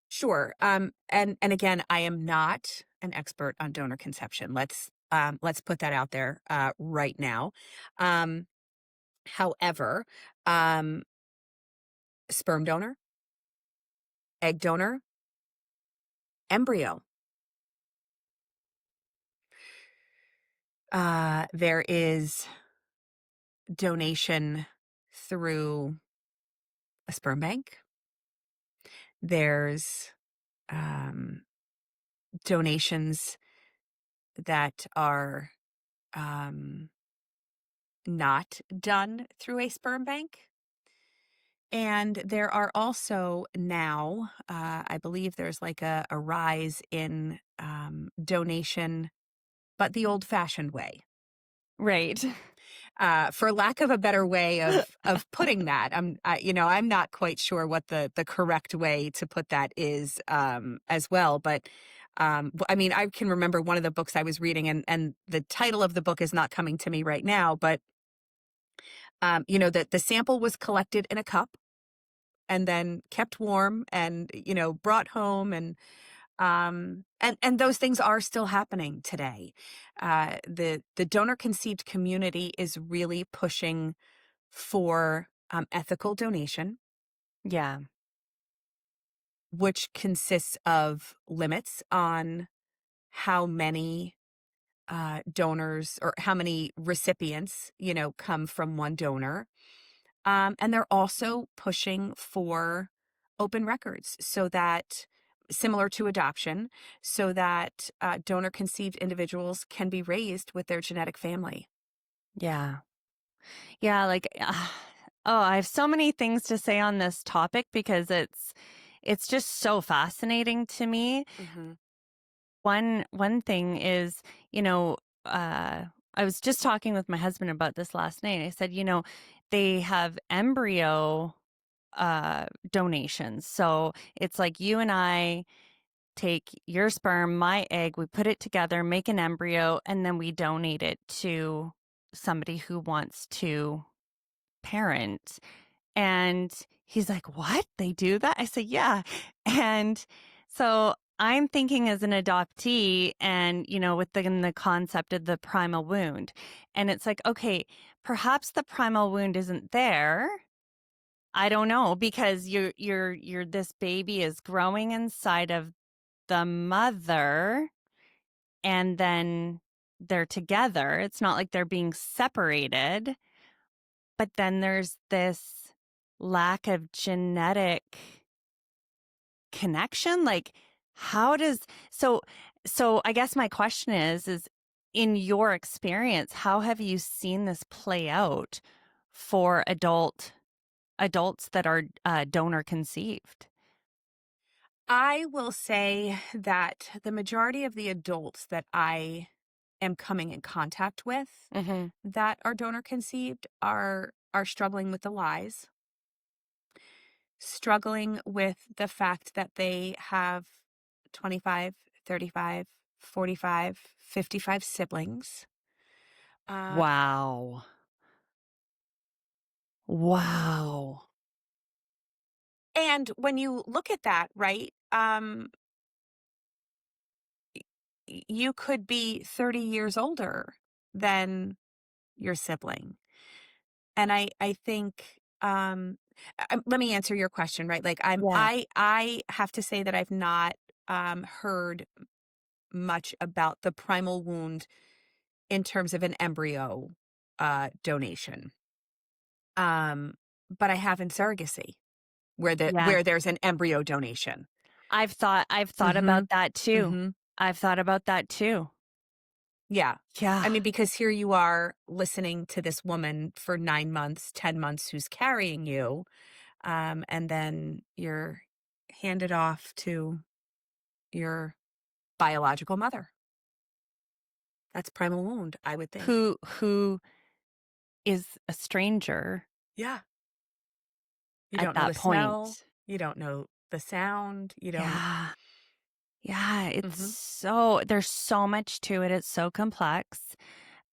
Speaker 2: Sure. And again, I am not an expert on donor conception. Let's put that out there right now. Um, However, um, sperm donor, egg donor, embryo. There is donation through a sperm bank. There's um, donations that are um, not done through a sperm bank. And there are also now, I believe there's like a rise in donation, but the old fashioned way.
Speaker 1: Right.
Speaker 2: for lack of a better way of putting that. I'm not quite sure what the correct way to put that is, as well. But I mean, I can remember one of the books I was reading, and the title of the book is not coming to me right now. But the sample was collected in a cup and then kept warm and brought home, and those things are still happening today. The donor conceived community is really pushing for ethical donation,
Speaker 1: Yeah.
Speaker 2: which consists of limits on how many donors or how many recipients come from one donor. And they're also pushing for open records, so that, similar to adoption, so that donor conceived individuals can be raised with their genetic family.
Speaker 1: Yeah. Yeah, like, oh, I have so many things to say on this topic because it's just so fascinating to me.
Speaker 2: Hmm.
Speaker 1: One thing is, you know, I was just talking with my husband about this last night. I said, they have embryo donations. So it's like you and I take your sperm, my egg, we put it together, make an embryo, and then we donate it to somebody who wants to parent. And he's like, "What? They do that?" I said, "Yeah." And so I'm thinking as an adoptee and, within the concept of the primal wound. And it's like, okay, perhaps the primal wound isn't there. I don't know, because you're this baby is growing inside of the mother, and then they're together. It's not like they're being separated. But then there's this lack of genetic connection. Like, how does so I guess my question is in your experience, how have you seen this play out for adults that are donor conceived?
Speaker 2: I will say that the majority of the adults that I am coming in contact with
Speaker 1: Hmm.
Speaker 2: that are donor conceived are struggling with the lies, struggling with the fact that they have 25, 35, 45, 55 siblings. Uh,
Speaker 1: Wow. Wow.
Speaker 2: and when you look at that, right, you could be 30 years older than your sibling. And I think, let me answer your question, right? Like
Speaker 1: Yeah.
Speaker 2: I have to say that I've not heard much about the primal wound in terms of an embryo donation. Um, but I have in surrogacy
Speaker 1: Yeah.
Speaker 2: where there's an embryo donation.
Speaker 1: I've thought
Speaker 2: Mhm.
Speaker 1: about that too.
Speaker 2: Mhm.
Speaker 1: I've thought about that too.
Speaker 2: Yeah. I
Speaker 1: Yeah.
Speaker 2: mean, because here you are listening to this woman for 9 months, 10 months who's carrying you, and then you're handed off to your biological mother. That's primal wound, I would think.
Speaker 1: Who is a stranger
Speaker 2: Yeah. You
Speaker 1: at
Speaker 2: don't know the
Speaker 1: that
Speaker 2: smell,
Speaker 1: point.
Speaker 2: you don't know the sound, you don't.
Speaker 1: Yeah. Yeah,
Speaker 2: Mhm.
Speaker 1: there's so much to it. It's so complex.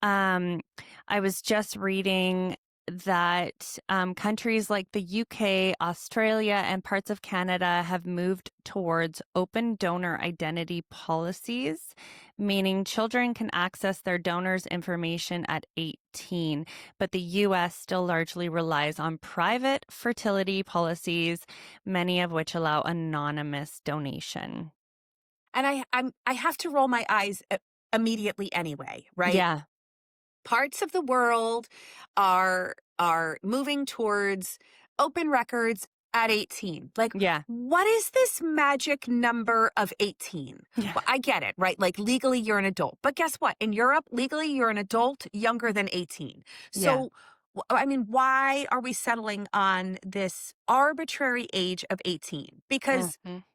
Speaker 1: Um, I was just reading that countries like the UK, Australia, and parts of Canada have moved towards open donor identity policies, meaning children can access their donors' information at 18. But the US still largely relies on private fertility policies, many of which allow anonymous donation.
Speaker 2: And I have to roll my eyes immediately anyway, right?
Speaker 1: Yeah,
Speaker 2: Parts of the world are moving towards open records at 18. Like,
Speaker 1: yeah,
Speaker 2: what is this magic number of 18?
Speaker 1: yeah,
Speaker 2: Well, I get it, right? Like, legally you're an adult. But guess what? In Europe, legally you're an adult younger than 18.
Speaker 1: yeah.
Speaker 2: So I mean, why are we settling on this arbitrary age of 18? Because
Speaker 1: Mhm.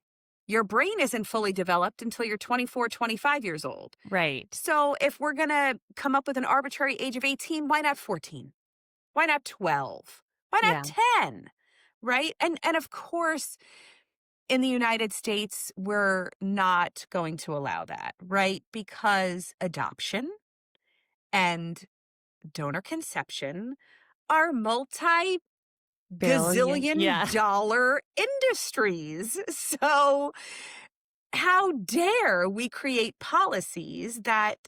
Speaker 2: Your brain isn't fully developed until you're 24, 25 years old.
Speaker 1: Right.
Speaker 2: So if we're going to come up with an arbitrary age of 18, why not 14? Why not 12? Why not
Speaker 1: Yeah.
Speaker 2: 10? Right? And of course, in the United States, we're not going to allow that, right? Because adoption and donor conception are multi
Speaker 1: Billion.
Speaker 2: gazillion
Speaker 1: Yeah.
Speaker 2: dollar industries. So, how dare we create policies that,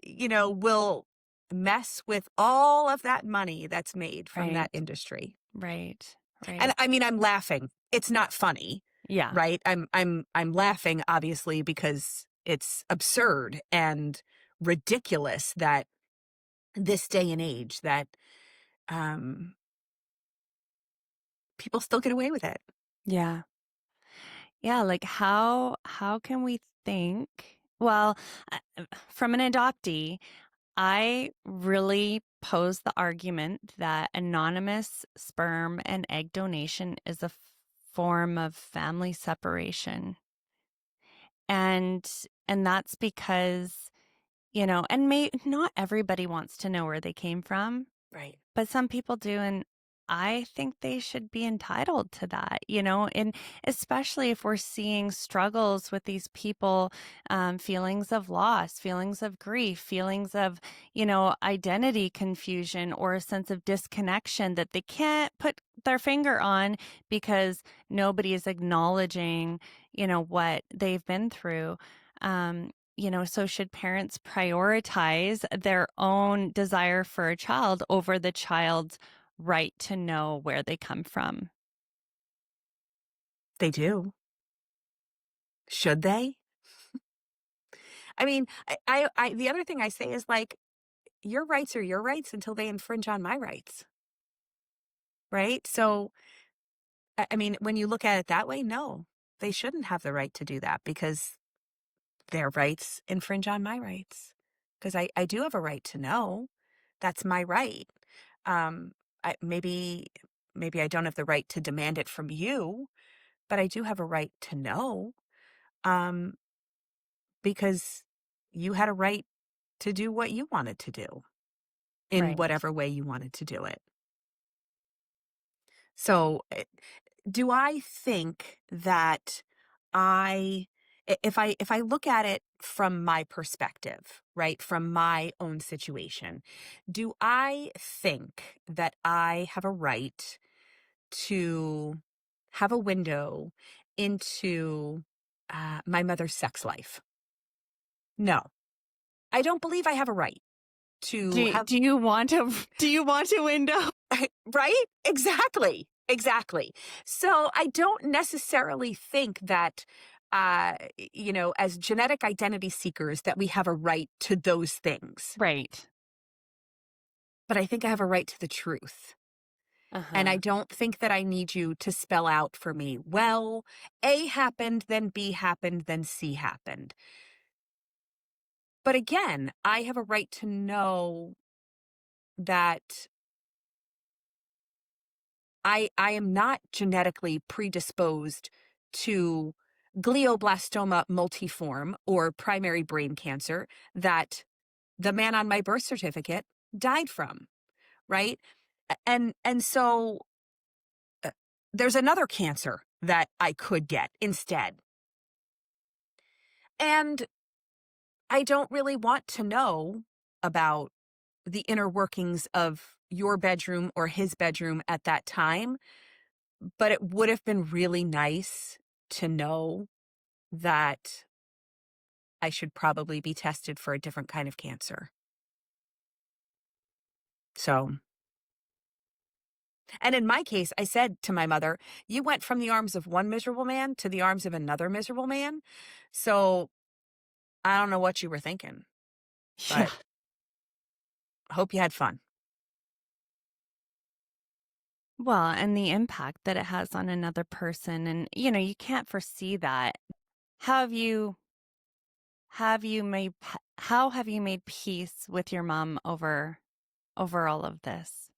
Speaker 2: will mess with all of that money that's made from that
Speaker 1: Right.
Speaker 2: industry?
Speaker 1: Right.
Speaker 2: And
Speaker 1: Right.
Speaker 2: I mean, I'm laughing. It's not funny,
Speaker 1: Yeah.
Speaker 2: right? I'm laughing obviously because it's absurd and ridiculous that this day and age that um people still get away with it.
Speaker 1: Yeah. Yeah, like how can we think well, from an adoptee, I really pose the argument that anonymous sperm and egg donation is a form of family separation. And and that's because, and not everybody wants to know where they came from.
Speaker 2: Right.
Speaker 1: But some people do, and I think they should be entitled to that, and especially if we're seeing struggles with these people, feelings of loss, feelings of grief, feelings of, identity confusion or a sense of disconnection that they can't put their finger on because nobody is acknowledging, what they've been through. So should parents prioritize their own desire for a child over the child's right to know where they come from?
Speaker 2: They do. Should they? I mean, the other thing I say is like, your rights are your rights until they infringe on my rights, right? So, I mean, when you look at it that way, no, they shouldn't have the right to do that because their rights infringe on my rights. Because I do have a right to know. That's my right. Um, maybe I don't have the right to demand it from you, but I do have a right to know. Um, because you had a right to do what you wanted to do in
Speaker 1: Right.
Speaker 2: whatever way you wanted to do it. So, do I think that if I look at it from my perspective, right, from my own situation, do I think that I have a right to have a window into my mother's sex life? No, I don't believe I have a right to have.
Speaker 1: Do you want to do you want a window?
Speaker 2: Right? Exactly. Exactly. So I don't necessarily think that, as genetic identity seekers, that we have a right to those things.
Speaker 1: Right.
Speaker 2: But I think I have a right to the truth. And I
Speaker 1: Uh-huh.
Speaker 2: don't think that I need you to spell out for me, well, A happened, then B happened, then C happened. But again, I have a right to know that I am not genetically predisposed to glioblastoma multiforme or primary brain cancer that the man on my birth certificate died from, right? And so there's another cancer that I could get instead. And I don't really want to know about the inner workings of your bedroom or his bedroom at that time. But it would have been really nice to know that I should probably be tested for a different kind of cancer. So, and in my case, I said to my mother, you went from the arms of one miserable man to the arms of another miserable man. So I don't know what you were thinking,
Speaker 1: Yeah.
Speaker 2: but I hope you had fun.
Speaker 1: Well, and the impact that it has on another person, and you can't foresee that. How have you how have you made peace with your mom over all of this?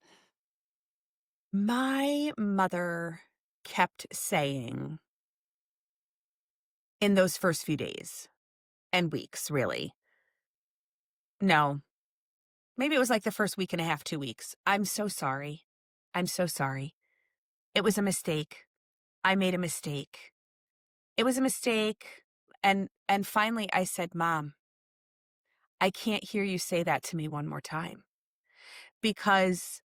Speaker 2: My mother kept saying, in those first few days and weeks, really. No, maybe it was like the first week and a half, 2 weeks. I'm so sorry. I'm so sorry. It was a mistake. I made a mistake. It was a mistake. And finally I said, Mom, I can't hear you say that to me one more time. Because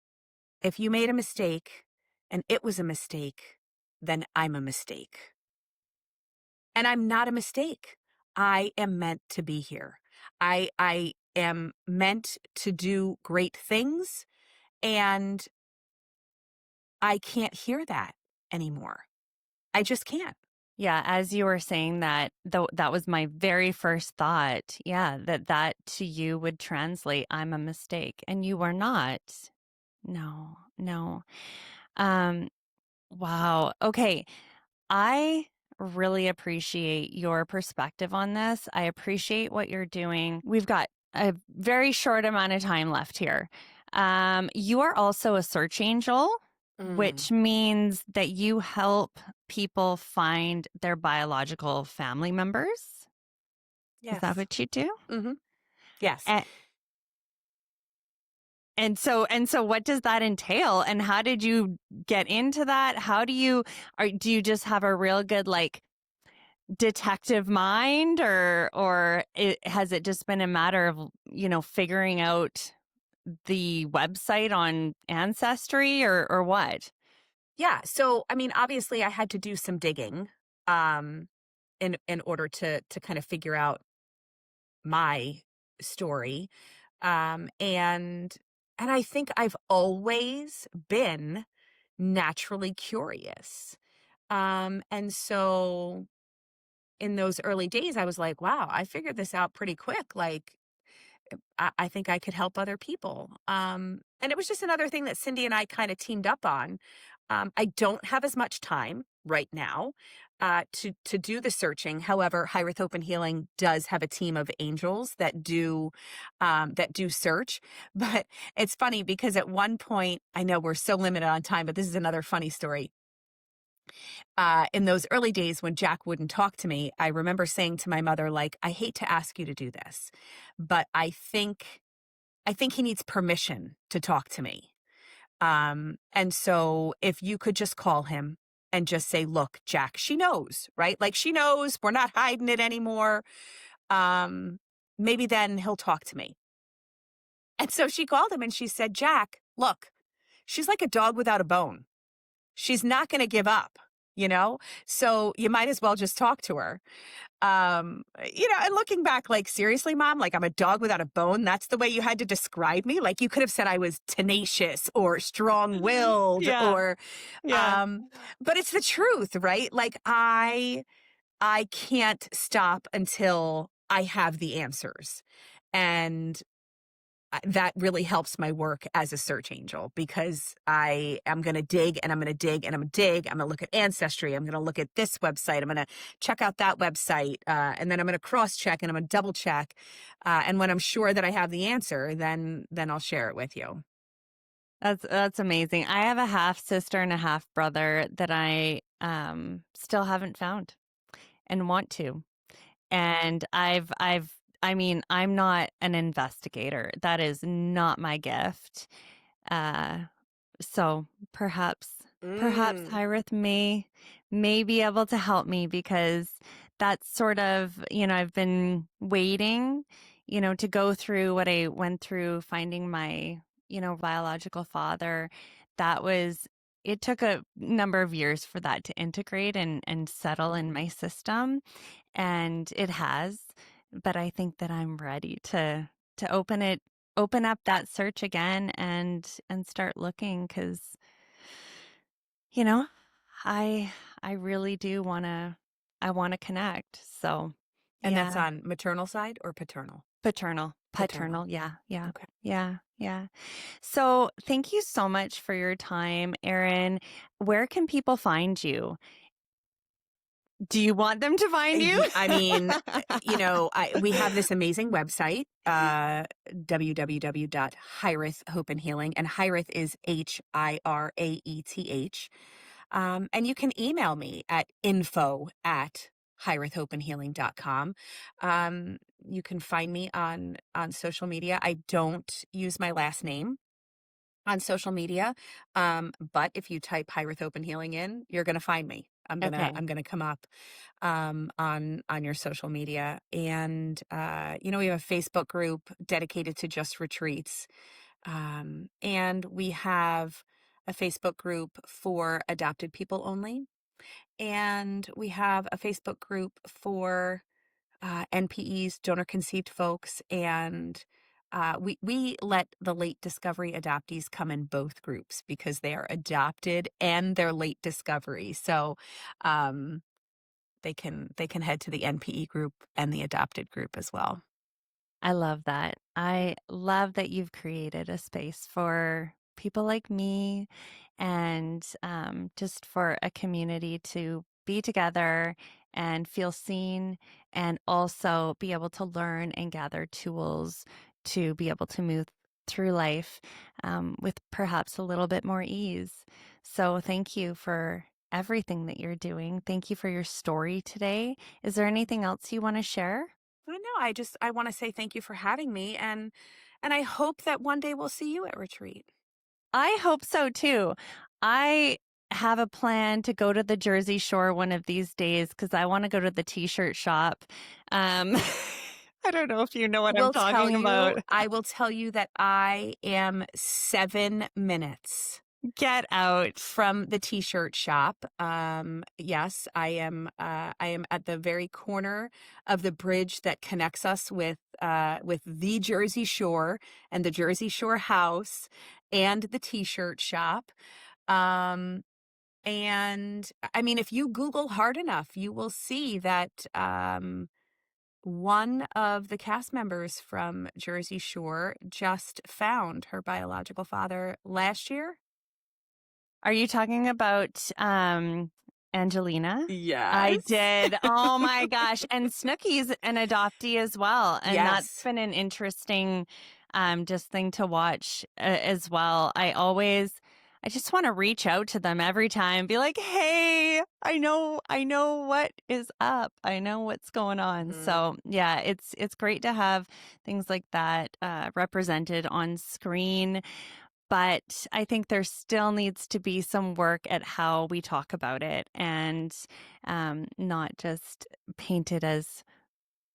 Speaker 2: if you made a mistake and it was a mistake, then I'm a mistake. And I'm not a mistake. I am meant to be here. I am meant to do great things, and I can't hear that anymore. I just can't.
Speaker 1: Yeah, as you were saying that, though, that was my very first thought. Yeah, that to you would translate, I'm a mistake, and you are not. No, no. Um, wow. Okay. I really appreciate your perspective on this. I appreciate what you're doing. We've got a very short amount of time left here. You are also a search angel,
Speaker 2: Mm,
Speaker 1: which means that you help people find their biological family members. Is that
Speaker 2: yes.
Speaker 1: what you do?
Speaker 2: Hmm. Yes.
Speaker 1: And, and so what does that entail? And how did you get into that? How do you do you just have a real good like detective mind, or has it just been a matter of figuring out the website on Ancestry, or what?
Speaker 2: Yeah. So, I mean, obviously, I had to do some digging, um, in order to kind of figure out my story, and I think I've always been naturally curious, and so in those early days, I was like, "Wow, I figured this out pretty quick." Like, I think I could help other people. And it was just another thing that Cindy and I kind of teamed up on. I don't have as much time right now to do the searching. However, Hiraeth Hope and Healing does have a team of angels that do search. But it's funny because at one point, I know we're so limited on time, but this is another funny story. In those early days when Jack wouldn't talk to me, I remember saying to my mother, like, I hate to ask you to do this, but I think he needs permission to talk to me. And so if you could just call him and just say, look, Jack, she knows, right? Like she knows we're not hiding it anymore. Um, Maybe then he'll talk to me. And so she called him and she said, Jack, look, she's like a dog without a bone. She's not going to give up, you know? So you might as well just talk to her. And looking back, like, seriously, Mom, like I'm a dog without a bone. That's the way you had to describe me. Like you could have said I was tenacious or strong willed
Speaker 1: Yeah,
Speaker 2: or,
Speaker 1: yeah.
Speaker 2: um, but it's the truth, right? Like I can't stop until I have the answers. And that really helps my work as a search angel because I am going to dig and I'm going to dig and I'm going to dig. I'm going to look at Ancestry. I'm going to look at this website. I'm going to check out that website. And then I'm going to cross check and I'm going to double check. And when I'm sure that I have the answer, then I'll share it with you.
Speaker 1: That's amazing. I have a half sister and a half brother that I still haven't found and want to. And I mean, I'm not an investigator. That is not my gift. Uh, so perhaps
Speaker 2: Mm.
Speaker 1: Hiraeth may be able to help me, because that's sort of, I've been waiting, to go through what I went through finding my, biological father. That was It took a number of years for that to integrate and settle in my system, and it has. But I think that I'm ready to open up that search again and start looking, because you know I really do want to, I want to connect. So
Speaker 2: And that's
Speaker 1: yeah.
Speaker 2: on maternal side or paternal? Paternal.
Speaker 1: Paternal, yeah, yeah,
Speaker 2: Okay.
Speaker 1: yeah, yeah. So thank you so much for your time, Erin. Where can people find you? Do you want them to find you?
Speaker 2: I mean, we have this amazing website, www.Hiraeth Hope and Healing, and Hiraeth is Hiraeth. And you can email me at info at heartfelt.healing.com. You can find me on social media. I don't use my last name on social media. But if you type Hiraeth Hope and Healing in, you're gonna find me.
Speaker 1: Okay.
Speaker 2: I'm gonna come up on your social media. And we have a Facebook group dedicated to just retreats. And we have a Facebook group for adopted people only. And we have a Facebook group for NPEs, donor conceived folks, and we let the late discovery adoptees come in both groups because they are adopted and they're late discovery. So um, they can head to the NPE group and the adopted group as well.
Speaker 1: I love that. I love that you've created a space for people like me and just for a community to be together and feel seen and also be able to learn and gather tools to be able to move through life with perhaps a little bit more ease. So, thank you for everything that you're doing. Thank you for your story today. Is there anything else you want to share?
Speaker 2: I know. I want to say thank you for having me, and I hope that one day we'll see you at retreat.
Speaker 1: I hope so too. I have a plan to go to the Jersey Shore one of these days because I want to go to the t-shirt shop. Um, I don't know if you know what I'm talking about.
Speaker 2: I will tell you that I am 7 minutes
Speaker 1: Get out.
Speaker 2: from the t-shirt shop. Yes, I am at the very corner of the bridge that connects us with the Jersey Shore and the Jersey Shore house and the t-shirt shop. Um, and I mean, if you Google hard enough, you will see that one of the cast members from Jersey Shore just found her biological father last year.
Speaker 1: Are you talking about Angelina? I
Speaker 2: Yes.
Speaker 1: did. Oh my gosh. And Snooki's an adoptee as well. And that's
Speaker 2: Yes.
Speaker 1: been an interesting just thing to watch as well. I just want to reach out to them every time, be like, "Hey, I know what is up. I know what's going on."
Speaker 2: Mhm.
Speaker 1: So, yeah, it's great to have things like that represented on screen, but I think there still needs to be some work at how we talk about it and not just paint it as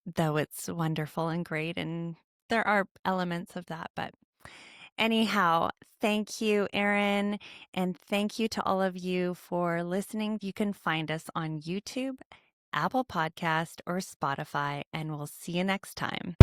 Speaker 1: though it's wonderful and great. And there are elements of that. But anyhow, thank you, Erin. And thank you to all of you for listening. You can find us on YouTube, Apple Podcast, or Spotify. And we'll see you next time.